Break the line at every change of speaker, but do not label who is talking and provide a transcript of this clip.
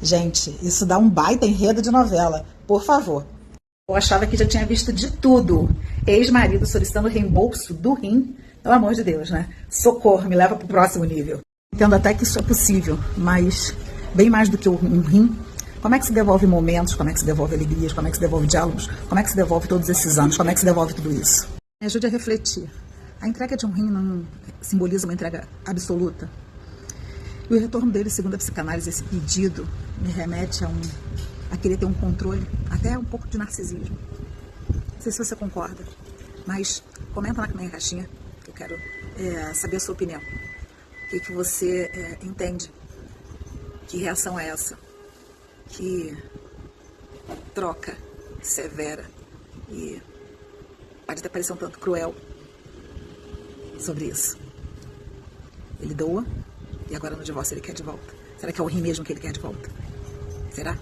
Gente, isso dá um baita enredo de novela. Por favor. Eu achava que já tinha visto de tudo. Ex-marido solicitando reembolso do rim. Pelo amor de Deus, né? Socorro, me leva pro próximo nível. Entendo até que isso é possível, mas bem mais do que um rim. Como é que se devolve momentos? Como é que se devolve alegrias? Como é que se devolve diálogos? Como é que se devolve todos esses anos? Como é que se devolve tudo isso? Me ajude a refletir. A entrega de um rim não simboliza uma entrega absoluta. E o retorno dele, segundo a psicanálise, esse pedido me remete a querer ter um controle, até um pouco de narcisismo. Não sei se você concorda, mas comenta lá na minha caixinha, que eu quero saber a sua opinião. O que você entende? Que reação é essa? Que troca severa e pode até parecer um tanto cruel sobre isso. Ele doa e agora no divórcio ele quer de volta. Será que é o rim mesmo que ele quer de volta? Será?